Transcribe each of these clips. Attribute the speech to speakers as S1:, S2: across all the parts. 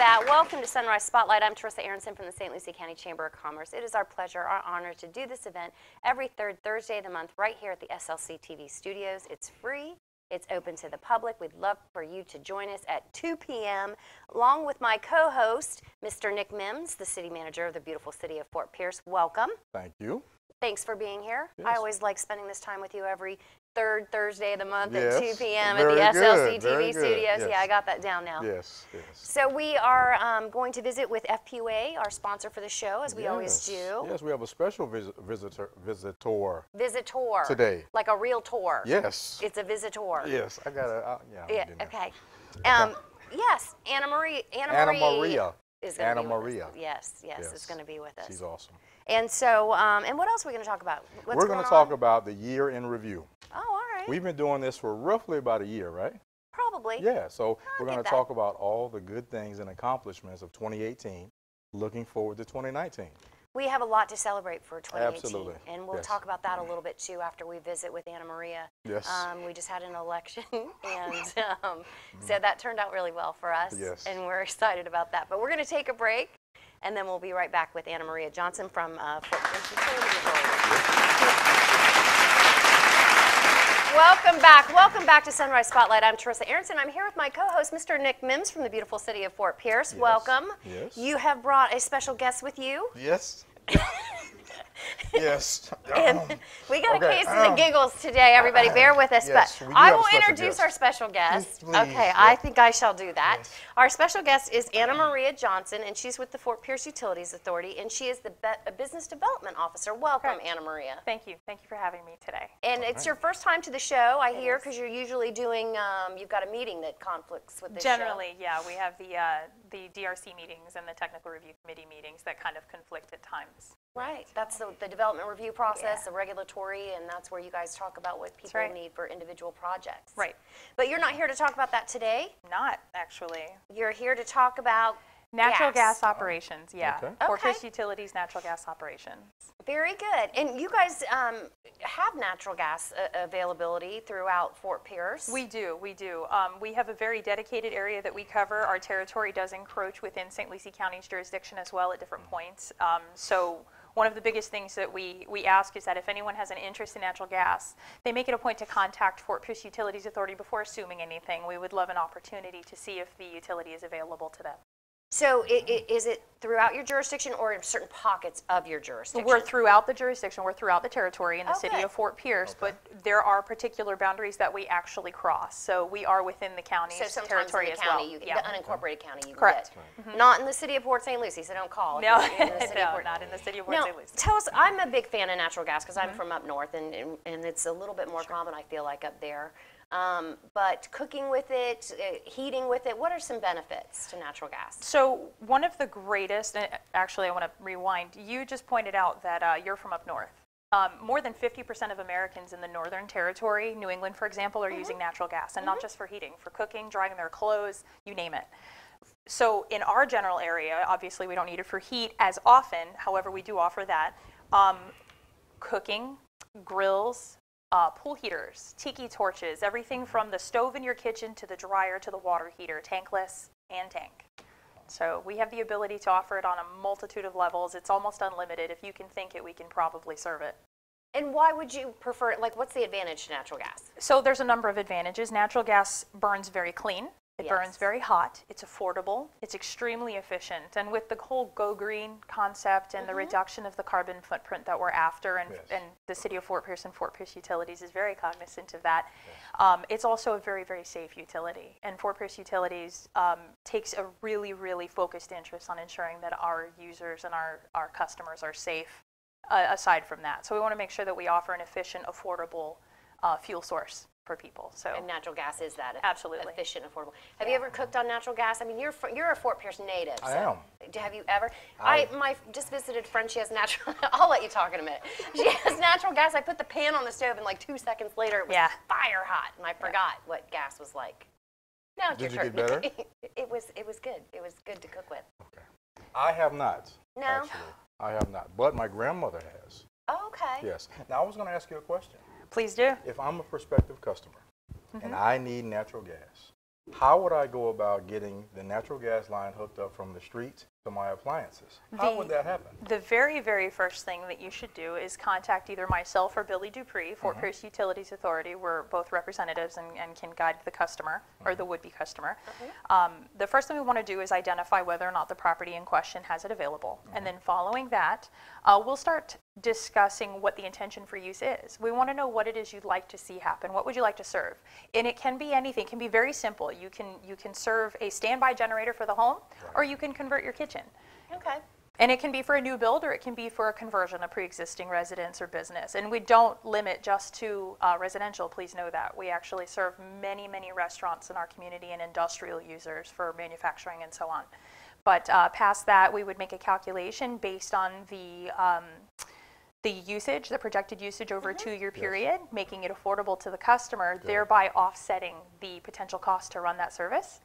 S1: that. Welcome to Sunrise Spotlight. I'm Teresa Aronson from the St. Lucie County Chamber of Commerce. It is our pleasure, our honor to do this event every third Thursday of the month right here at the SLC TV studios. It's free. It's open to the public. We'd love for you to join us at 2 p.m. along with my co-host, Mr. Nick Mims, the city manager of the beautiful city of Fort Pierce. Welcome.
S2: Thank you.
S1: Thanks for being here.
S2: Yes.
S1: I always like spending this time with you every third Thursday of the month
S2: Yes.
S1: at 2 p.m. at
S2: Very
S1: the SLC
S2: good. Very
S1: TV
S2: good.
S1: studios.
S2: Yes.
S1: Yeah, I got that down now.
S2: Yes, yes.
S1: So we are going to visit with FPUA, our sponsor for the show, as we always do.
S2: Yes, we have a special visitor
S1: Visitor.
S2: today.
S1: Like a real tour.
S2: Yes.
S1: It's a visitor.
S2: Yes, I got to,
S1: Yeah, okay. Yes, Anna Maria.
S2: Anna Maria.
S1: Is going to
S2: Anna
S1: be with
S2: Maria.
S1: us. Yes, is going to be with us.
S2: She's awesome.
S1: And so, and what else are we going to talk about?
S2: We're going to talk about the year in review.
S1: Oh, all right.
S2: We've been doing this for roughly about a year, right?
S1: Probably.
S2: Yeah, so we're
S1: get
S2: going to
S1: that.
S2: talk about all the good things and accomplishments of 2018, looking forward to 2019.
S1: We have a lot to celebrate for 2018.
S2: Absolutely.
S1: And we'll
S2: Yes.
S1: talk about that a little bit, too, after we visit with Anna Maria.
S2: Yes.
S1: We just had an election, and so that turned out really well for us.
S2: Yes.
S1: And we're excited about that. But we're going to take a break, and then we'll be right back with Anna Maria Johnson from Fort Pierce Utility Authority. Welcome back to Sunrise Spotlight. I'm Teresa Aronson. I'm here with my co-host, Mr. Nick Mims from the beautiful city of Fort Pierce.
S2: Yes.
S1: Welcome.
S2: Yes.
S1: You have brought a special guest with you.
S2: Yes. Yes.
S1: And we got a
S2: Okay,
S1: case of the giggles today, everybody. Bear with us.
S2: yes,
S1: But
S2: we do
S1: I
S2: have a
S1: will
S2: special
S1: introduce
S2: guest.
S1: our special guest.
S2: Please,
S1: okay,
S2: yeah.
S1: I think I shall do that.
S2: Yes.
S1: Our special guest is Anna Maria Johnson, and she's with the Fort Pierce Utilities Authority, and she is the Business Development Officer. Welcome,
S3: Correct.
S1: Anna Maria.
S3: Thank you. Thank you for having me today.
S1: And it's your first time to the show, I hear,
S3: is.
S1: because you're usually doing, you've got a meeting that conflicts with this show.
S3: Generally, yeah, we have the DRC meetings and the Technical Review Committee meetings that kind of conflict at times.
S1: Right. That's the development review process,
S3: Yeah.
S1: the regulatory, and that's where you guys talk about what people
S3: right.
S1: need for individual projects.
S3: Right.
S1: But you're not here to talk about that today.
S3: Not actually.
S1: You're here to talk about
S3: Natural gas operations, yeah.
S2: Okay.
S3: Fort
S1: Okay.
S3: Pierce Utilities natural gas operations.
S1: Very good. And you guys have natural gas availability throughout Fort Pierce.
S3: We do. We have a very dedicated area that we cover. Our territory does encroach within St. Lucie County's jurisdiction as well at different points. So one of the biggest things that we ask is that if anyone has an interest in natural gas, they make it a point to contact Fort Pierce Utilities Authority before assuming anything. We would love an opportunity to see if the utility is available to them.
S1: So is it throughout your jurisdiction or in certain pockets of your jurisdiction?
S3: We're throughout the jurisdiction. We're throughout the territory in the city
S1: good.
S3: of Fort Pierce, but there are particular boundaries that we actually cross. So we are within the county's
S1: So sometimes
S3: territory
S1: in the
S3: as
S1: county,
S3: well.
S1: the unincorporated county, you
S3: Correct.
S1: can get. Not in the city of Port St. Lucie, so don't call. if
S3: No,
S1: you're in the city of
S3: no,
S1: Port-
S3: not in the city of Port
S1: Now,
S3: St. Lucie.
S1: tell us, I'm a big fan of natural gas because I'm from up north, and it's a little bit more common, I feel like, up there. But cooking with it, heating with it, what are some benefits to natural gas?
S3: So one of the greatest, and actually I want to rewind, you just pointed out that you're from up north. More than 50% of Americans in the Northern Territory, New England for example, are using natural gas, and not just for heating, for cooking, drying their clothes, you name it. So in our general area, obviously we don't need it for heat as often, however we do offer that. Cooking, grills, pool heaters, tiki torches, everything from the stove in your kitchen to the dryer to the water heater, tankless and tank. So we have the ability to offer it on a multitude of levels. It's almost unlimited. If you can think it, we can probably serve it.
S1: And why would you prefer it? Like, what's the advantage to natural gas?
S3: So there's a number of advantages. Natural gas burns very clean. It
S1: Yes.
S3: burns very hot. It's affordable. It's extremely efficient. And with the whole Go Green concept and the reduction of the carbon footprint that we're after, and,
S2: Yes.
S3: and the city of Fort Pierce and Fort Pierce Utilities is very cognizant of that, it's also a very, very safe utility. And Fort Pierce Utilities takes a really, really focused interest on ensuring that our users and our customers are safe aside from that. So we want to make sure that we offer an efficient, affordable fuel source for people. So
S1: And natural gas is that
S3: Absolutely.
S1: efficient, affordable. Have you ever cooked on natural gas? I mean, you're a Fort Pierce native.
S2: I
S1: so
S2: am.
S1: Have you ever? I just visited friend. She has natural. I'll let you talk in a minute. She has natural gas. I put the pan on the stove, and like 2 seconds later, it was fire hot, and I forgot what gas was like. Now it's
S2: Did
S1: your
S2: you
S1: turn.
S2: get better?
S1: It was good. It was good to cook with.
S2: Okay. I have not.
S1: No?
S2: Actually. I have not. But my grandmother has.
S1: Oh, okay.
S2: Yes. Now I was going to ask you a question.
S3: please do.
S2: If I'm a prospective customer and I need natural gas, how would I go about getting the natural gas line hooked up from the street to my appliances? How would that happen?
S3: The very, very first thing that you should do is contact either myself or Billy Dupree, Fort Pierce Utilities Authority. We're both representatives and can guide the customer or the would-be customer. The first thing we want to do is identify whether or not the property in question has it available. And then following that, we'll start discussing what the intention for use is. We want to know what it is you'd like to see happen. What would you like to serve? And it can be anything. It can be very simple. You can serve a standby generator for the home, or you can convert your kitchen.
S1: Okay.
S3: And it can be for a new build, or it can be for a conversion, a pre-existing residence or business. And we don't limit just to residential, please know that. We actually serve many, many restaurants in our community and industrial users for manufacturing and so on. But past that, we would make a calculation based on the usage, the projected usage over a 2-year period, making it affordable to the customer, thereby offsetting the potential cost to run that service.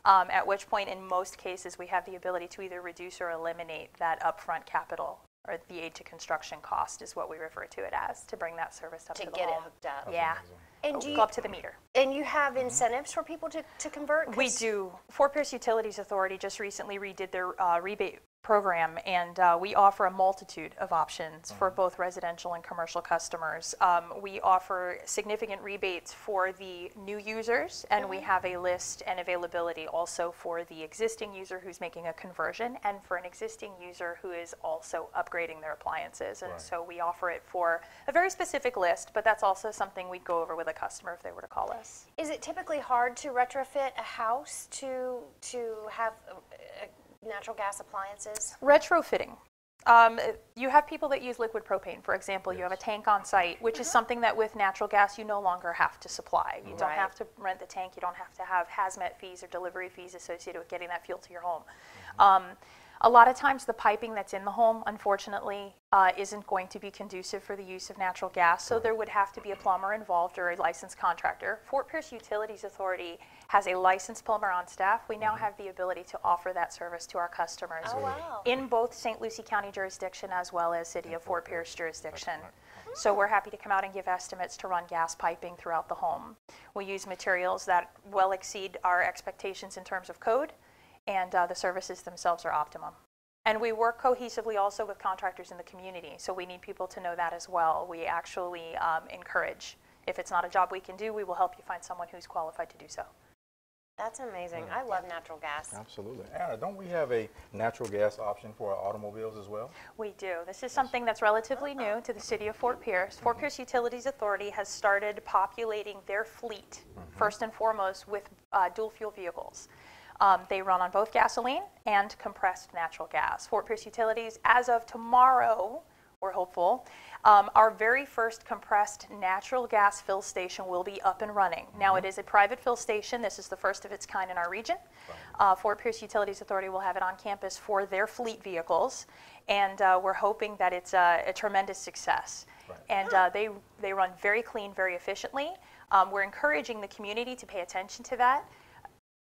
S3: At which point, in most cases, we have the ability to either reduce or eliminate that upfront capital, or the aid to construction cost is what we refer to it as, to bring that service up to the home.
S1: To get it hooked up.
S3: Yeah.
S1: And do you,
S3: Go up to the meter.
S1: and you have incentives for people to convert?
S3: We do. Fort Pierce Utilities Authority just recently redid their rebate program, and we offer a multitude of options for both residential and commercial customers. We offer significant rebates for the new users, and we have a list and availability also for the existing user who's making a conversion, and for an existing user who is also upgrading their appliances. And so we offer it for a very specific list, but that's also something we'd go over with a customer if they were to call us.
S1: Is it typically hard to retrofit a house to have natural gas appliances?
S3: Retrofitting. You have people that use liquid propane, for example. You have a tank on site, which is something that with natural gas you no longer have to supply. You don't have to rent the tank. You don't have to have hazmat fees or delivery fees associated with getting that fuel to your home. A lot of times the piping that's in the home, unfortunately, isn't going to be conducive for the use of natural gas, so there would have to be a plumber involved or a licensed contractor. Fort Pierce Utilities Authority has a licensed plumber on staff. We now have the ability to offer that service to our customers in both St. Lucie County jurisdiction as well as City of Fort Pierce jurisdiction. So we're happy to come out and give estimates to run gas piping throughout the home. We use materials that well exceed our expectations in terms of code, and the services themselves are optimum. And we work cohesively also with contractors in the community, so we need people to know that as well. We actually encourage. If it's not a job we can do, we will help you find someone who's qualified to do so.
S1: That's amazing. I love natural gas.
S2: Absolutely. Anna, don't we have a natural gas option for our automobiles as well?
S3: We do. This is something that's relatively new to the City of Fort Pierce. Fort Pierce Utilities Authority has started populating their fleet, first and foremost, with dual fuel vehicles. They run on both gasoline and compressed natural gas. Fort Pierce Utilities, as of tomorrow, we're hopeful, our very first compressed natural gas fill station will be up and running. Now, it is a private fill station. This is the first of its kind in our region. Fort Pierce Utilities Authority will have it on campus for their fleet vehicles, and we're hoping that it's a tremendous success. And they run very clean, very efficiently. We're encouraging the community to pay attention to that,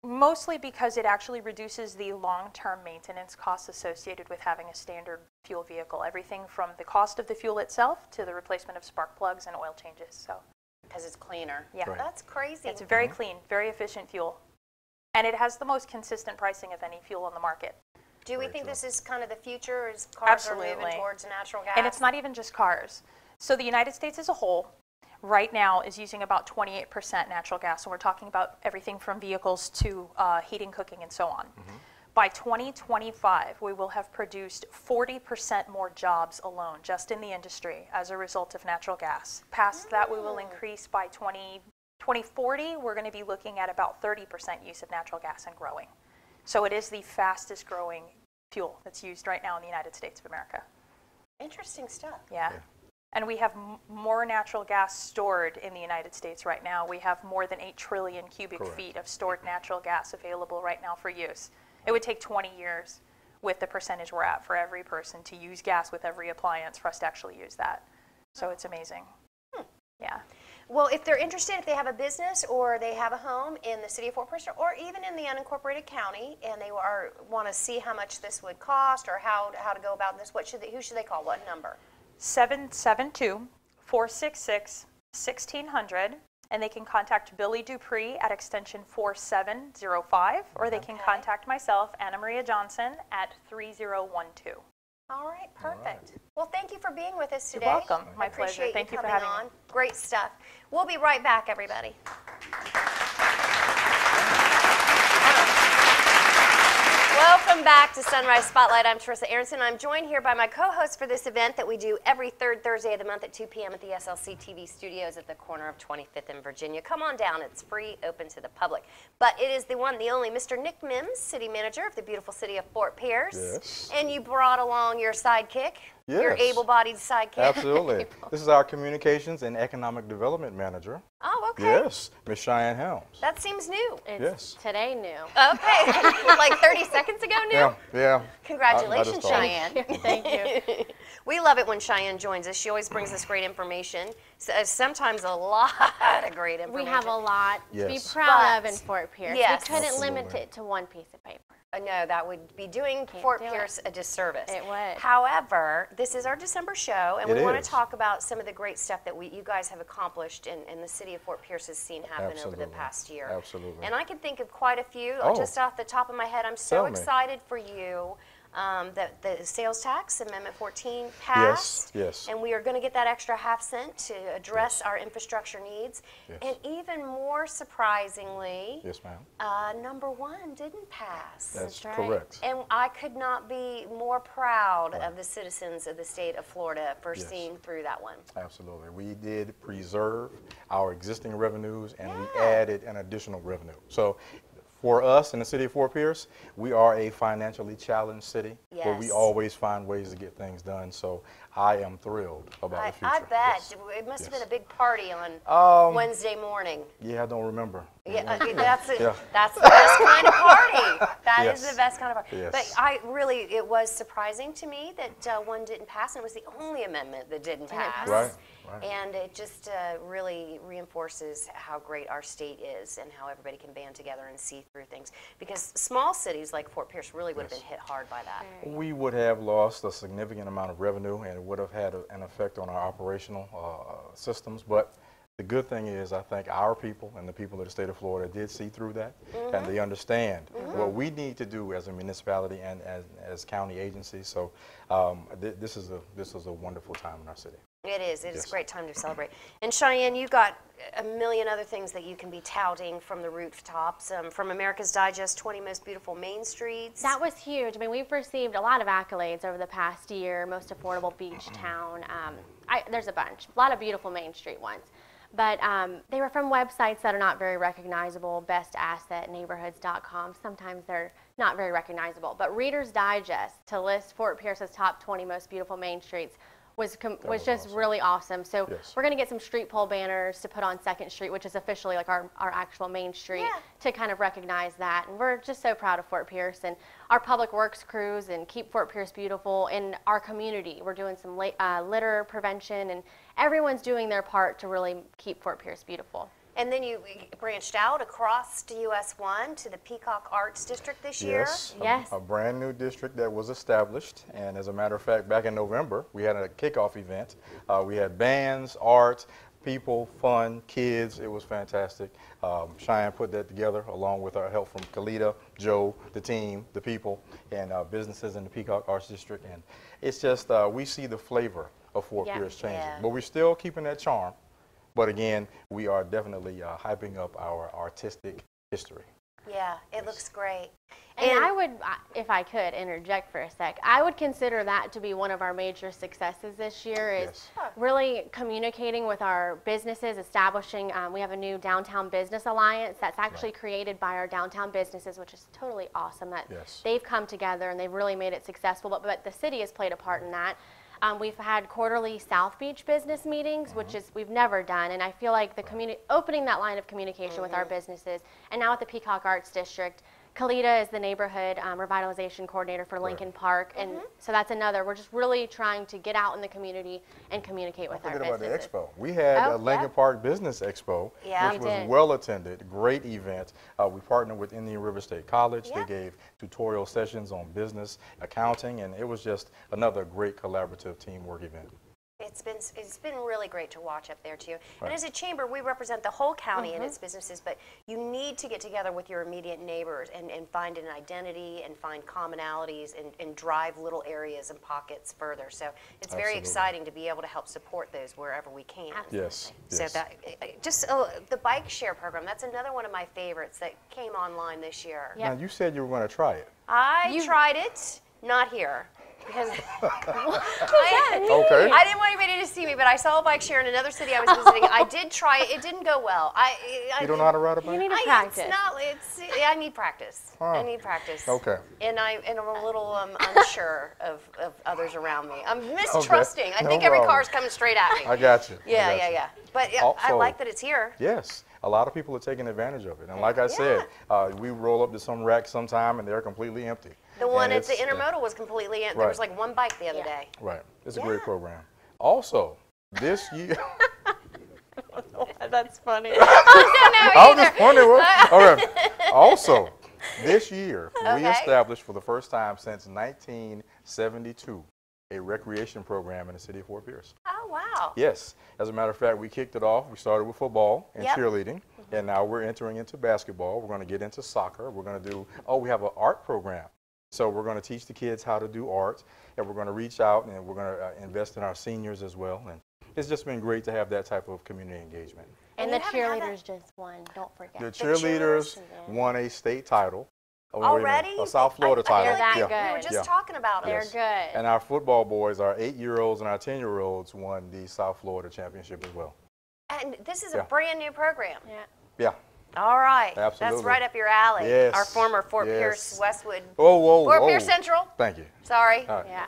S3: mostly because it actually reduces the long-term maintenance costs associated with having a standard fuel vehicle. Everything from the cost of the fuel itself to the replacement of spark plugs and oil changes. So,
S1: because it's cleaner.
S3: Yeah.
S1: That's crazy.
S3: It's very clean, very efficient fuel. And it has the most consistent pricing of any fuel on the market.
S1: Do we think this is kind of the future as cars are moving towards natural gas?
S3: And it's not even just cars. So the United States as a whole right now is using about 28% natural gas. So we're talking about everything from vehicles to heating, cooking, and so on. By 2025, we will have produced 40% more jobs alone, just in the industry, as a result of natural gas. Past that, we will increase by 2040. We're going to be looking at about 30% use of natural gas and growing. So it is the fastest growing fuel that's used right now in the United States of America.
S1: Interesting stuff.
S3: Yeah. And we have more natural gas stored in the United States right now. We have more than 8 trillion cubic feet of stored natural gas available right now for use. It would take 20 years with the percentage we're at for every person to use gas with every appliance for us to actually use that. So it's amazing. Yeah.
S1: Well, if they're interested, if they have a business or they have a home in the city of Fort Pierce or even in the unincorporated county, and they want to see how much this would cost or how to go about this, who should they call? What number?
S3: 772-466-1600, and they can contact Billy Dupree at extension 4705, or they can contact myself, Anna Maria Johnson, at 3012.
S1: All right, perfect. Well, thank you for being with us today.
S3: You're welcome. My pleasure.
S1: Appreciate
S3: Thank you for
S1: coming
S3: having
S1: on.
S3: me.
S1: Great stuff. We'll be right back, everybody. Welcome back to Sunrise Spotlight. I'm Teresa Aronson. I'm joined here by my co-host for this event that we do every third Thursday of the month at 2 p.m. at the SLC TV studios at the corner of 25th and Virginia. Come on down. It's free, open to the public. But it is the one, the only Mr. Nick Mims, city manager of the beautiful city of Fort Pierce.
S2: Yes.
S1: And you brought along your sidekick, your
S2: Yes.
S1: able-bodied sidekick.
S2: Absolutely. This is our Communications and Economic Development Manager.
S1: Oh, okay.
S2: Yes, Ms. Cheyenne Helms.
S1: That seems new.
S4: It's
S2: Yes.
S4: today new.
S1: Okay. Like 30 seconds ago new?
S2: Yeah, yeah.
S1: Congratulations,
S2: I just thought-
S1: Cheyenne.
S4: Thank you.
S1: We love it when Cheyenne joins us. She always brings us great information, sometimes a lot of great information.
S4: We have a lot to be
S2: Yes.
S4: proud of
S1: But-
S4: in Fort Pierce.
S1: yes.
S4: We couldn't limit
S2: Absolutely.
S4: it to one piece of paper.
S1: No, that would be doing
S4: Can't
S1: Fort
S4: do it.
S1: Pierce a disservice.
S4: It would.
S1: However, this is our December show, and we
S2: It
S1: want
S2: is.
S1: to talk about some of the great stuff that you guys have accomplished and the city of Fort Pierce has seen happen over
S2: Absolutely.
S1: the past year.
S2: Absolutely.
S1: And I can think of quite a few
S2: Oh.
S1: just off the top of my head. I'm so
S2: Tell me.
S1: excited for you that the sales tax amendment 14 passed.
S2: Yes.
S1: And we are going to get that extra half-cent to address our infrastructure needs.
S2: Yes.
S1: And even more surprisingly,
S2: Yes, ma'am.
S1: number 1 didn't pass.
S2: That's
S4: right.
S2: correct.
S1: And I could not be more proud of the citizens of the state of Florida for
S2: Yes.
S1: seeing through that one.
S2: Absolutely. We did preserve our existing revenues, and we
S1: Yeah.
S2: added an additional revenue. So for us in the city of Fort Pierce, we are a financially challenged city, but we
S1: Yes.
S2: always find ways to get things done. So I am thrilled about the future.
S1: I bet.
S2: Yes.
S1: It must have
S2: Yes.
S1: been a big party on Wednesday morning.
S2: Yeah, I don't remember.
S1: Yeah, that's
S2: Yeah.
S1: that's the best kind of party. That is
S2: Yes.
S1: the best kind of party.
S2: Yes.
S1: But it was surprising to me that one didn't pass, and it was the only amendment that didn't pass.
S2: Right, right.
S1: And it just really reinforces how great our state is and how everybody can band together and see through things. Because small cities like Fort Pierce really would have been hit hard by that.
S2: We would have lost a significant amount of revenue, and it would have had an effect on our operational systems. But the good thing is, I think our people and the people of the state of Florida did see through that, and they understand what we need to do as a municipality and as county agencies. So this is a wonderful time in our city.
S1: It is. It is
S2: Yes.
S1: a great time to celebrate. And Cheyenne, you got a million other things that you can be touting from the rooftops. From America's Digest, 20 Most Beautiful Main Streets.
S4: That was huge. I mean, we've received a lot of accolades over the past year. Most affordable beach town. There's a bunch. A lot of beautiful Main Street ones. But they were from websites that are not very recognizable. Best Asset, neighborhoods.com. Sometimes they're not very recognizable. But Reader's Digest to list Fort Pierce's top 20 most beautiful Main Streets was just
S2: awesome.
S4: really awesome. So
S2: Yes.
S4: we're going to get some street pole banners to put on 2nd Street, which is officially like our actual main street,
S1: Yeah.
S4: to kind of recognize that. And we're just so proud of Fort Pierce and our public works crews and Keep Fort Pierce Beautiful in our community. We're doing some litter prevention, and everyone's doing their part to really keep Fort Pierce beautiful.
S1: And then you branched out across to US 1 to the Peacock Arts District this year.
S2: Yes,
S4: Yes.
S2: a brand new district that was established, and as a matter of fact, back in November, we had a kickoff event. We had bands, art, people, fun, kids. It was fantastic. Cheyenne put that together along with our help from Kalita, Joe, the team, the people, and businesses in the Peacock Arts District. And it's just, we see the flavor of Fort
S4: Yeah.
S2: Pierce changing,
S1: Yeah.
S2: but we're still keeping that charm. But again, we are definitely hyping up our artistic history.
S1: Yeah, it looks great.
S4: And I would, if I could interject for a sec, I would consider that to be one of our major successes this year is
S2: Yes.
S4: really communicating with our businesses, establishing, we have a new Downtown Business Alliance that's actually created by our downtown businesses, which is totally awesome that
S2: Yes.
S4: they've come together and they've really made it successful, but the city has played a part in that. We've had quarterly South Beach business meetings, which is we've never done, and I feel like the opening that line of communication with our businesses, and now at the Peacock Arts District, Kalita is the neighborhood revitalization coordinator for Lincoln Park, and so that's another. We're just really trying to get out in the community and communicate with our
S2: Forget about
S4: businesses.
S2: the expo. We had
S4: Oh,
S2: a Lincoln
S4: yeah.
S2: Park Business Expo,
S1: Yeah.
S2: which
S4: We
S2: was
S4: did.
S2: well attended, great event. We partnered with Indian River State College.
S1: Yeah.
S2: They gave tutorial sessions on business, accounting, and it was just another great collaborative teamwork event.
S1: It's been really great to watch up there too. And as a chamber, we represent the whole county and its businesses, but you need to get together with your immediate neighbors and find an identity and find commonalities and drive little areas and pockets further. So it's very exciting to be able to help support those wherever we can.
S2: Yes.
S1: So that just the bike share program, that's another one of my favorites that came online this year.
S2: Now, you said you were going to try it.
S1: I tried it, not here. Because
S2: Okay.
S1: I didn't want anybody to see me, but I saw a bike share in another city I was visiting. I did try it. It didn't go well.
S2: You don't know how to ride a bike?
S4: You need to practice.
S1: I need practice. I need practice.
S2: Okay.
S1: And I'm a little unsure of others around me. I'm mistrusting. I think every
S2: problem.
S1: car's coming straight at me.
S2: I got you.
S1: Yeah. But I
S2: Also-
S1: like that it's here.
S2: Yes. A lot of people are taking advantage of it. And like I said, we roll up to some rack sometime and they're completely empty.
S1: The one
S2: And
S1: at the
S2: it's-
S1: Intermodal was completely empty. There was like one bike the other day.
S2: Right. It's a great program. Also, this year...
S4: That's funny.
S2: I was just wondering what... All right. Also, this year, we established for the first time since 1972 a recreation program in the city of Fort Pierce.
S1: Oh, wow.
S2: Yes. As a matter of fact, we kicked it off. We started with football and cheerleading, and now we're entering into basketball. We're going to get into soccer. We're going to do, we have an art program. So we're going to teach the kids how to do art, and we're going to reach out, and we're going to invest in our seniors as well. And it's just been great to have that type of community engagement.
S4: And the cheerleaders just won, don't forget.
S2: The cheerleaders won a state title.
S1: Already?
S2: A South Florida title.
S4: They're that
S1: We
S4: good.
S1: were just talking about
S4: They're
S1: it.
S4: good.
S2: And our football boys, our 8-year-olds and our 10-year-olds won the South Florida championship as well.
S1: And this is a brand new program.
S2: Yeah.
S1: All right.
S2: Absolutely.
S1: That's right up your alley.
S2: Yes.
S1: Our former Fort Pierce Westwood.
S2: Whoa.
S1: Fort Pierce Central.
S2: Thank you.
S1: Sorry.
S4: Yeah.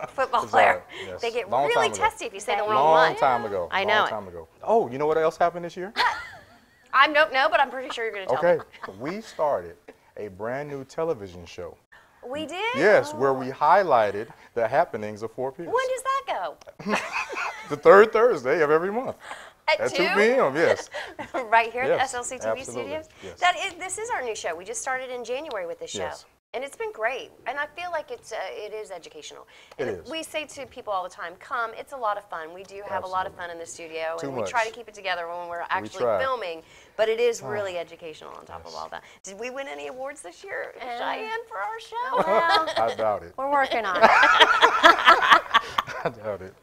S1: Football
S2: It's
S1: player.
S2: all right, yes.
S1: They get
S2: Long
S1: really
S2: time ago.
S1: testy if you say the wrong
S2: Long
S1: one.
S2: time ago.
S1: I know
S2: Long
S1: it.
S2: time ago. Oh, you know what else happened this year?
S1: I don't know, but I'm pretty sure you're going to tell
S2: Okay.
S1: me.
S2: We started a brand new television show.
S1: We did?
S2: Yes, where we highlighted the happenings of Fort Pierce.
S1: When does that go?
S2: The third Thursday of every month. At 2
S1: 2?
S2: p.m., yes.
S1: Right here
S2: Yes,
S1: at SLC TV
S2: absolutely,
S1: Studios?
S2: yes.
S1: This is our new show. We just started in January with this show.
S2: Yes.
S1: And it's been great. And I feel like it is educational.
S2: It
S1: And
S2: is.
S1: we say to people all the time, come, it's a lot of fun. We do have a lot of fun in the studio.
S2: Too
S1: and
S2: much.
S1: we try to keep it together when we're actually
S2: try.
S1: filming. But it is really educational on top of all that. Did we win any awards this year, Cheyenne, for our show?
S4: Well,
S2: I doubt it.
S4: we're working on it.
S2: I doubt it.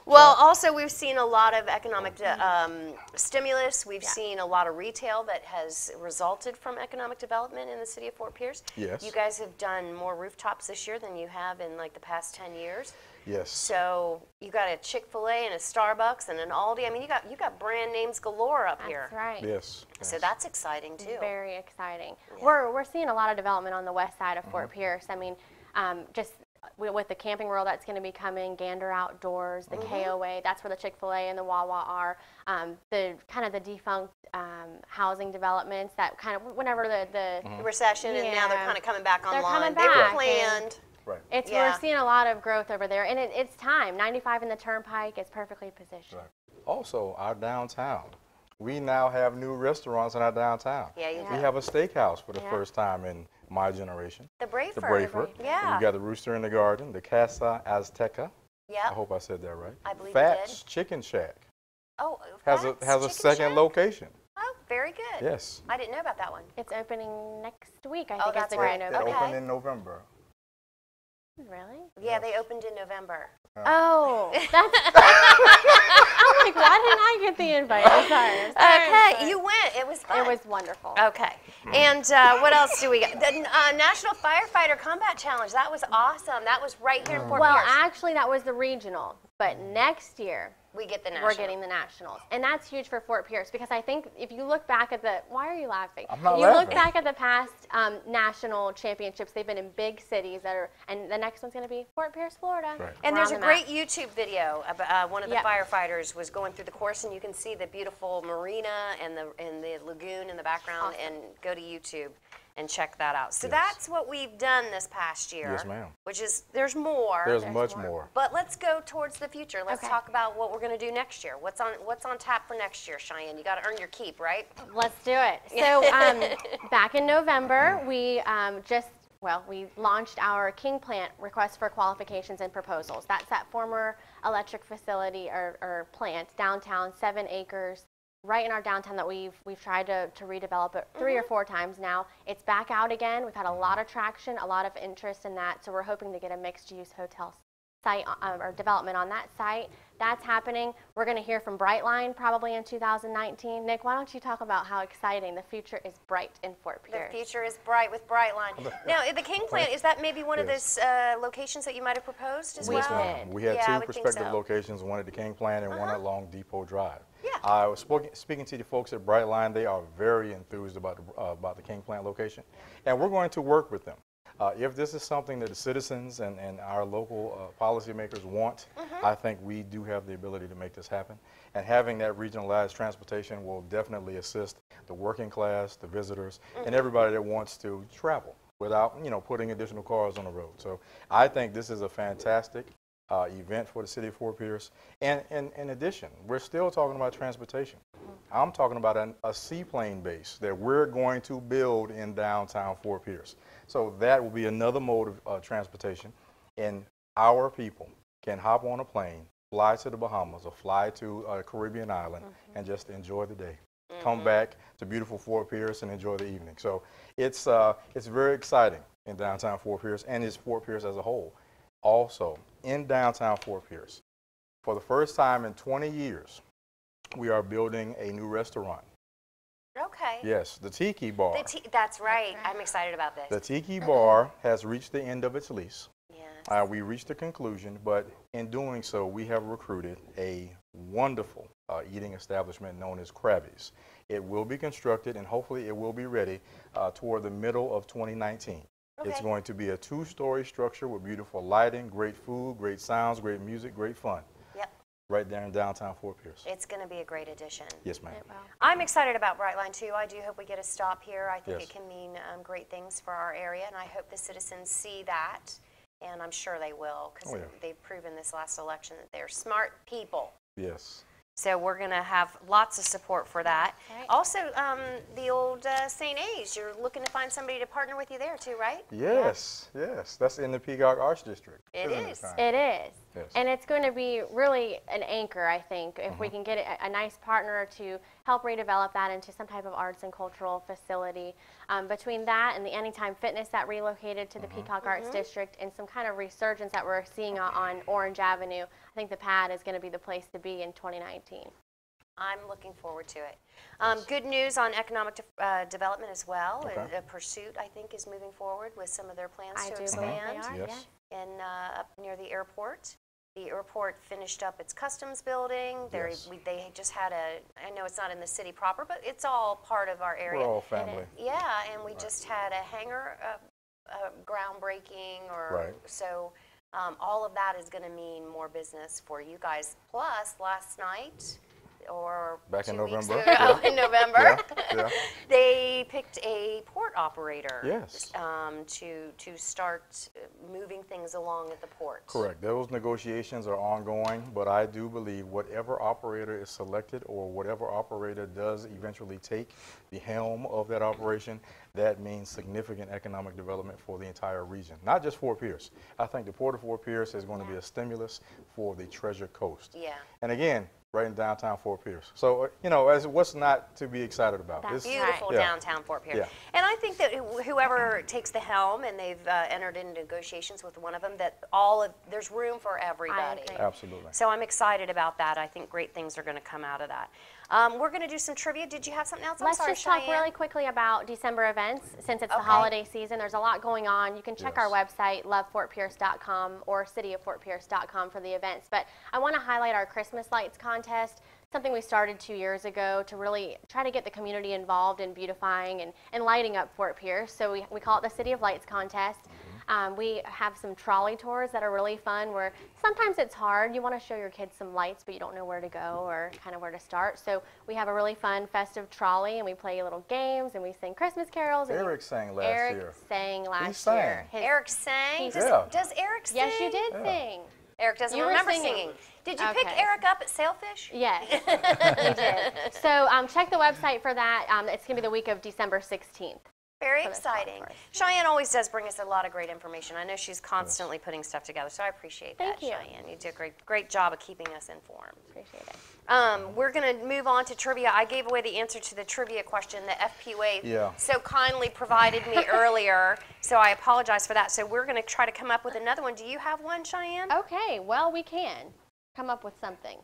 S1: Well, also we've seen a lot of economic stimulus. We've seen a lot of retail that has resulted from economic development in the city of Fort Pierce.
S2: Yes.
S1: You guys have done more rooftops this year than you have in like the past 10 years.
S2: Yes.
S1: So you got a Chick-fil-A and a Starbucks and an Aldi. I mean, you got brand names galore up here.
S4: That's right.
S2: Yes.
S1: So that's exciting too.
S4: Very exciting. We're seeing a lot of development on the west side of Fort Pierce. I mean, just with the Camping World that's going to be coming, Gander Outdoors, the KOA, that's where the Chick-fil-A and the Wawa are. The kind of the defunct housing developments that kind of whenever the
S1: Recession, and now they're kind of coming back
S4: They're
S1: online.
S4: coming
S1: They were
S4: back,
S1: planned.
S2: Right.
S4: we're seeing a lot of growth over there, and it's time. 95 in the Turnpike is perfectly positioned.
S2: Right. Also, our downtown. We now have new restaurants in our downtown.
S1: Yeah, you
S2: We
S1: do.
S2: have a steakhouse for the first time in my generation.
S1: The Brayford.
S2: The Brayford.
S1: Yeah.
S2: You got the Rooster in the Garden, the Casa Azteca.
S1: Yeah.
S2: I hope I said that right.
S1: I believe
S2: Fats
S1: you did.
S2: Chicken Shack
S1: Oh,
S2: has
S1: Fats
S2: a
S1: Chicken
S2: second
S1: Shack?
S2: location.
S1: Oh, very good.
S2: Yes.
S1: I didn't know about that one.
S4: It's opening next week, I
S1: Oh,
S4: think is
S1: that's
S4: the
S1: right.
S4: grand
S2: It
S4: opening.
S1: Okay.
S2: opened in November.
S4: Really?
S1: Yeah, they opened in November.
S4: Oh, that's. I'm like, why didn't I get the invite? I'm sorry.
S1: Okay, you went. It was fun.
S4: It was wonderful.
S1: Okay. And what else do we got? The National Firefighter Combat Challenge. That was awesome. That was right here in Fort
S4: Well,
S1: Pierce.
S4: actually, that was the regional, but next year
S1: We get the national.
S4: we're getting the nationals, and that's huge for Fort Pierce because I think if you look back at the, why are you laughing?
S2: I'm not
S4: You look
S2: laughing.
S4: back at the past national championships; they've been in big cities that are, and the next one's going to be Fort Pierce, Florida.
S2: Right.
S1: And
S4: We're
S1: there's
S4: on
S1: a
S4: the
S1: great
S4: map.
S1: YouTube video about one of the
S4: Yep.
S1: firefighters was going through the course, and you can see the beautiful marina and the lagoon in the background.
S4: Awesome.
S1: And go to YouTube and check that out. So
S2: Yes.
S1: that's what we've done this past year.
S2: Yes, ma'am.
S1: Which is there's more.
S2: There's much more.
S1: But let's go towards the future. Let's
S4: Okay.
S1: talk about what we're going to do next year. What's on tap for next year, Cheyenne? You got to earn your keep, right?
S4: Let's do it. So back in November, we just well, we launched our King Plant request for qualifications and proposals. That's that former electric facility or plant downtown, 7 acres, right in our downtown that we've tried to redevelop it 3 or 4 times now. It's back out again. We've had a lot of traction, a lot of interest in that. So we're hoping to get a mixed-use hotel site or development on that site. That's happening. We're going to hear from Brightline probably in 2019. Nick, why don't you talk about how exciting the future is bright in Fort Pierce?
S1: The future is bright with Brightline. Now, the King Plant, is that maybe one of
S2: Yes.
S1: those locations that you might have proposed as
S2: Yes,
S1: well?
S2: ma'am. We had
S1: Yeah, I
S2: 2
S1: would think
S2: prospective
S1: so.
S2: locations, one at the King Plant and one at Long Depot Drive.
S1: Yeah.
S2: I was speaking to the folks at Brightline. They are very enthused about the King Plant location, and we're going to work with them. If this is something that the citizens and our local policymakers want, I think we do have the ability to make this happen. And having that regionalized transportation will definitely assist the working class, the visitors, and everybody that wants to travel without, putting additional cars on the road. So I think this is a fantastic event for the city of Fort Pierce. And in addition, we're still talking about transportation. I'm talking about a seaplane base that we're going to build in downtown Fort Pierce. So that will be another mode of transportation. And our people can hop on a plane, fly to the Bahamas or fly to a Caribbean island and just enjoy the day. Come back to beautiful Fort Pierce and enjoy the evening. So it's very exciting in downtown Fort Pierce, and it's Fort Pierce as a whole. Also, in downtown Fort Pierce, for the first time in 20 years, we are building a new restaurant.
S1: Okay.
S2: Yes, the Tiki Bar.
S1: That's right. I'm excited about this.
S2: The Tiki Bar has reached the end of its lease.
S1: Yes.
S2: We reached a conclusion, but in doing so, we have recruited a wonderful eating establishment known as Krabby's. It will be constructed, and hopefully it will be ready toward the middle of 2019. It's
S1: Okay.
S2: going to be a 2-story structure with beautiful lighting, great food, great sounds, great music, great fun.
S1: Yep.
S2: Right there in downtown Fort Pierce.
S1: It's going to be a great addition.
S2: Yes, ma'am.
S1: I'm excited about Brightline too. I do hope we get a stop here. I think
S2: Yes.
S1: it can mean great things for our area, and I hope the citizens see that, and I'm sure they will, because
S2: Oh, yeah.
S1: they've proven this last election that they're smart people.
S2: Yes.
S1: So we're going to have lots of support for that.
S4: Right.
S1: Also, the old St. A's, you're looking to find somebody to partner with you there too, right?
S2: Yes, yes. That's in the Peacock Arts District.
S1: It
S2: isn't
S1: is.
S2: Connie?
S4: It is.
S2: Yes.
S4: And it's going to be really an anchor, I think, if we can get a nice partner to help redevelop that into some type of arts and cultural facility. Between that and the Anytime Fitness that relocated to the Peacock Arts District and some kind of resurgence that we're seeing on Orange Avenue, I think the pad is going to be the place to be in 2019.
S1: I'm looking forward to it. Good news on economic development as well.
S2: Okay.
S1: Pursuit, I think, is moving forward with some of their plans
S4: I
S1: to
S4: do believe
S1: expand.
S4: they are,
S2: Yes.
S1: And up near the airport. The airport finished up its customs building.
S2: Yes.
S1: They just had I know it's not in the city proper, but it's all part of our area.
S2: We're all family.
S1: Yeah, and we just had a hangar groundbreaking,
S2: Right.
S1: so all of that is going to mean more business for you guys. Plus, last night, or
S2: Back in
S1: 2 weeks
S2: November,
S1: ago, in November,
S2: Yeah.
S1: they picked a port operator.
S2: Yes.
S1: To start moving things along at the port.
S2: Correct. Those negotiations are ongoing, but I do believe whatever operator is selected or whatever operator does eventually take the helm of that operation, that means significant economic development for the entire region, not just Fort Pierce. I think the Port of Fort Pierce is going to be a stimulus for the Treasure Coast.
S1: Yeah.
S2: And again, right in downtown Fort Pierce. So, as what's not to be excited about?
S4: That's
S2: It's-
S1: Beautiful
S2: Yeah.
S1: downtown Fort Pierce.
S2: Yeah.
S1: And I think that whoever takes the helm, and they've entered into negotiations with one of them, that there's room for everybody.
S4: agree.
S2: Absolutely.
S1: So I'm excited about that. I think great things are going to come out of that. We're going to do some trivia. Did you have something else?
S4: Let's
S1: I'm sorry,
S4: just talk
S1: Cheyenne.
S4: really quickly about December events. Since it's the
S1: Okay.
S4: holiday season, there's a lot going on. You can check our
S2: Yes.
S4: website, lovefortpierce.com or cityoffortpierce.com for the events. But I want to highlight our Christmas lights contest, something we started 2 years ago to really try to get the community involved in beautifying and lighting up Fort Pierce. So we call it the City of Lights contest. We have some trolley tours that are really fun where sometimes it's hard. You want to show your kids some lights, but you don't know where to go or kind of where to start. So we have a really fun festive trolley, and we play little games, and we sing Christmas carols. And
S2: Eric sang last
S4: Eric
S2: year.
S4: sang last
S2: sang.
S4: year.
S1: Eric sang.
S4: He's-
S2: Yeah.
S1: Does Eric sing?
S4: Yes, you did
S2: Yeah.
S4: sing.
S1: Eric doesn't
S4: You were
S1: remember
S4: singing.
S1: Did you pick
S4: Okay.
S1: Eric up at Sailfish?
S4: Yes, we did. So check the website for that. It's going to be the week of December 16th.
S1: Very
S4: for this golf
S1: exciting.
S4: course.
S1: Cheyenne always does bring us a lot of great information. I know she's constantly putting stuff together, so I appreciate that,
S4: Thank you.
S1: Cheyenne. You do a great job of keeping us informed.
S4: Appreciate it.
S1: We're going to move on to trivia. I gave away the answer to the trivia question that FPUA so kindly provided me earlier, so I apologize for that. So we're going to try to come up with another one. Do you have one, Cheyenne?
S4: Okay, well, we can come up with something.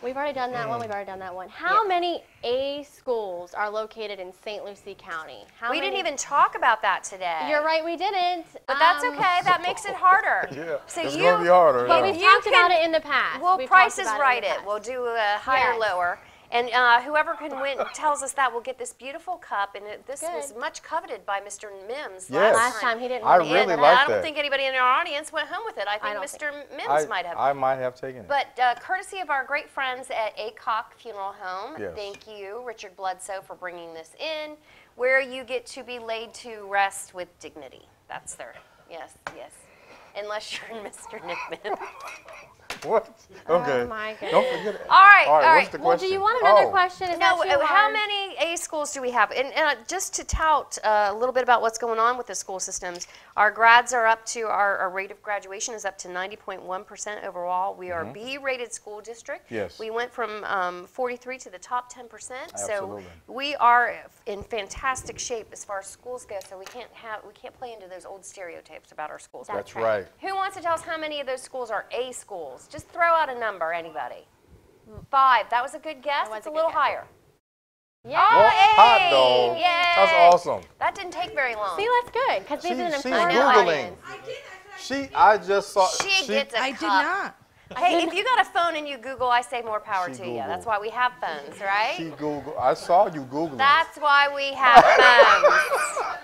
S4: We've already done that one. We've already done that one. How many A schools are located in St. Lucie County?
S1: We didn't even talk about that today.
S4: You're right, we didn't.
S1: But that's okay. That makes it harder.
S2: Yeah,
S1: So
S2: it's going to be harder.
S4: But
S2: yeah.
S4: we've talked about it in the past.
S1: Well,
S4: We've
S1: Price
S4: talked
S1: is
S4: about
S1: Right
S4: in the
S1: it.
S4: past.
S1: We'll do a higher,
S4: Yes.
S1: lower. And whoever can win tells us that will get this beautiful cup. And this was
S4: Good.
S1: much coveted by Mr. Mims
S2: Yes.
S4: Last time he didn't
S2: I
S4: want to
S2: really
S4: give it
S2: like
S1: I don't
S2: that.
S1: think anybody in our audience went home with it. I think
S4: don't
S1: Mr. Mims might have.
S2: I might have taken it.
S1: But courtesy of our great friends at ACOC Funeral Home,
S2: Yes.
S1: thank you, Richard Bledsoe, for bringing this in, where you get to be laid to rest with dignity. That's their, yes. Unless you're Mr. Nickman.
S2: What? Okay.
S4: Oh my goodness.
S2: Don't forget it.
S1: All right, all
S2: What's
S1: right.
S2: the
S4: Well,
S2: question?
S4: do you want another
S2: Oh.
S4: question? Is
S1: No,
S4: that too
S1: how
S4: hard?
S1: many A schools do we have? And just to tout a little bit about what's going on with the school systems, our grads are up to, our rate of graduation is up to 90.1% overall. We are a B-rated school district.
S2: Yes.
S1: We went from 43 to the top 10%.
S2: Absolutely.
S1: So we are in fantastic shape as far as schools go. So we can't play into those old stereotypes about our schools.
S2: That's right.
S1: Who wants to tell us how many of those schools are A schools? Just throw out a number, anybody. 5. That was a good guess.
S4: was
S1: It's
S4: a
S1: a
S4: good
S1: little
S4: guess.
S1: higher.
S4: Yeah.
S2: Well, hot
S1: Yay!
S2: dog.
S1: Yay!
S2: That's awesome.
S1: That didn't take very long.
S4: See, that's good, because this is an
S2: She's
S4: informed
S2: Googling.
S4: audience.
S2: I just saw.
S1: She gets a
S5: I
S1: cup.
S5: did not.
S1: Hey, if you got a phone and you Google, I say more power
S2: She
S1: to you.
S2: Googled.
S1: That's why we have phones, right?
S2: She Google. I saw you Googling.
S1: That's why we have phones.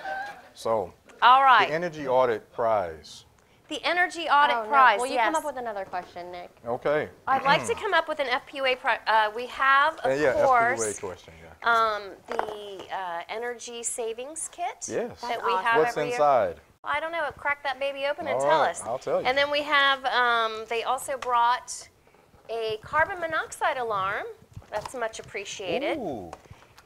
S2: So,
S1: All
S2: the
S1: right.
S2: Energy Audit Prize.
S1: The Energy Audit
S4: Oh, no.
S1: Prize,
S4: Will you
S1: yes.
S4: come up with another question, Nick?
S2: Okay.
S1: I'd like to come up with an FPUA prize. We have, of
S2: Yeah,
S1: course,
S2: FPUA question. Yeah.
S1: the energy savings kit
S2: Yes.
S1: that we
S4: awesome.
S1: have
S2: What's
S1: every year.
S2: inside?
S1: I don't know. Crack that baby open and
S2: All
S1: tell
S2: right,
S1: us.
S2: I'll tell you.
S1: And then we have, they also brought a carbon monoxide alarm. That's much appreciated.
S2: Ooh.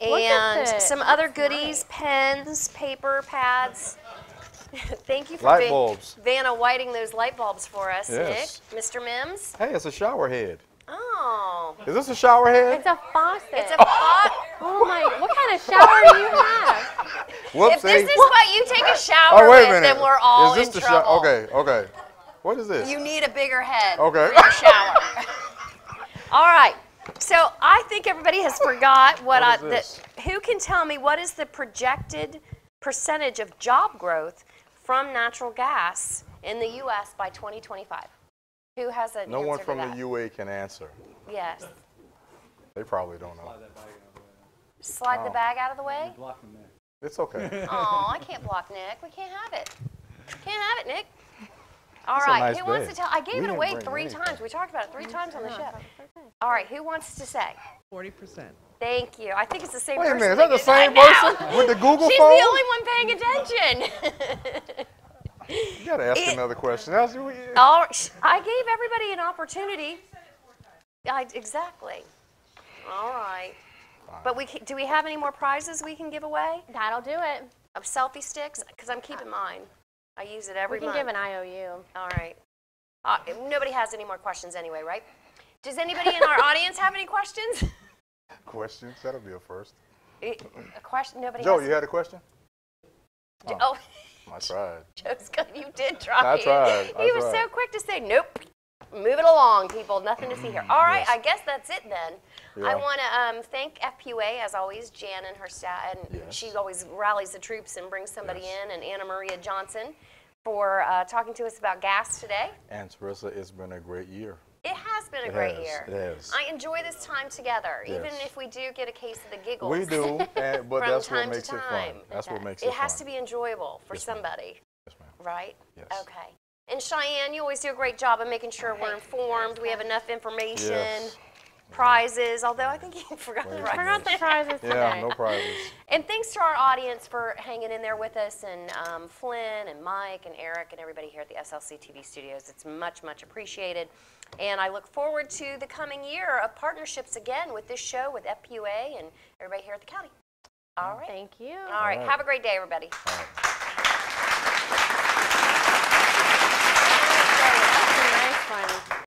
S1: And
S4: this.
S1: some other goodies, pens, paper, pads. Thank you for
S2: Light bulbs.
S1: Vanna whiting those light bulbs for us,
S2: Yes.
S1: Nick. Mr. Mims.
S2: Hey, it's a shower head.
S1: Oh.
S2: Is this a shower head?
S4: It's a faucet.
S1: It's a pot.
S4: Oh my, what kind of shower do you have?
S2: Whoopsie.
S1: If this is what you take a shower
S2: Oh, wait a
S1: with,
S2: minute.
S1: then we're all
S2: is this
S1: in
S2: the
S1: trouble.
S2: Okay. What is this?
S1: You need a bigger head
S2: Okay.
S1: for your shower. All right. So I think everybody has forgot
S2: What is this?
S1: who can tell me what is the projected percentage of job growth from natural gas in the U.S. by 2025? Who has an
S2: No
S1: answer
S2: one
S1: to
S2: from
S1: that?
S2: the UA can answer.
S1: Yes.
S2: They probably don't know.
S1: Slide the bag out of the way?
S2: It's okay.
S1: Oh, I can't block Nick. We can't have it. Can't have it, Nick. All
S2: That's a
S1: right.
S2: nice
S1: Who wants
S2: bag.
S1: to tell? I
S2: We
S1: gave it
S2: didn't
S1: away
S2: bring
S1: 3
S2: anything.
S1: times. We talked about it 3 times on the show. All right. Who wants to say?
S5: 40%.
S1: Thank you. I think it's the same
S2: Wait a
S1: person.
S2: minute, is that the
S1: I
S2: same
S1: know.
S2: person with the Google
S1: She's
S2: phone?
S1: the only one paying attention.
S2: You gotta ask another question. That's what we-
S1: All, I gave everybody an opportunity. Exactly. All right. But do we have any more prizes we can give away?
S4: That'll do it.
S1: Of selfie sticks? Because I'm keeping mine. I use it every
S4: We can
S1: month.
S4: give an IOU.
S1: All right. Nobody has any more questions anyway, right? Does anybody in our audience have any questions?
S2: Questions? That'll be a first.
S1: A question? Nobody
S2: Joe,
S1: has.
S2: you had a question?
S1: Oh,
S2: I tried.
S1: Joe's good. You did try.
S2: I tried.
S1: He was so quick to say, nope. Move it along, people. Nothing to see here. All right.
S2: Yes.
S1: I guess that's it then. I
S2: Yeah.
S1: want to thank FPUA, as always, Jan and her staff. And
S2: Yes.
S1: she always rallies the troops and brings somebody
S2: Yes.
S1: in. And Anna Maria Johnson for talking to us about gas today.
S2: And Teresa, it's been a great year.
S1: It has been a
S2: It
S1: great
S2: has,
S1: year.
S2: it has.
S1: I enjoy this time together, even
S2: Yes.
S1: if we do get a case of the giggles.
S2: We do, but
S1: From
S2: that's
S1: time
S2: what
S1: to
S2: makes it fun.
S1: time.
S2: That's what makes it
S1: It
S2: fun.
S1: has to be enjoyable for
S2: Yes, ma'am.
S1: somebody,
S2: Yes, ma'am.
S1: right?
S2: Yes.
S1: Okay. And Cheyenne, you always do a great job of making sure we're informed. We have enough information,
S2: Yes.
S1: prizes, although I think you forgot the
S2: Wait a
S1: prizes.
S4: Forgot the prizes today.
S2: Yeah, no prizes.
S1: And thanks to our audience for hanging in there with us, and Flynn and Mike and Eric and everybody here at the SLC TV studios. It's much, much appreciated. And I look forward to the coming year of partnerships again with this show, with FPUA and everybody here at the county. All right.
S4: Thank you.
S1: All right.
S2: right.
S1: Have a great day, everybody.
S2: All right.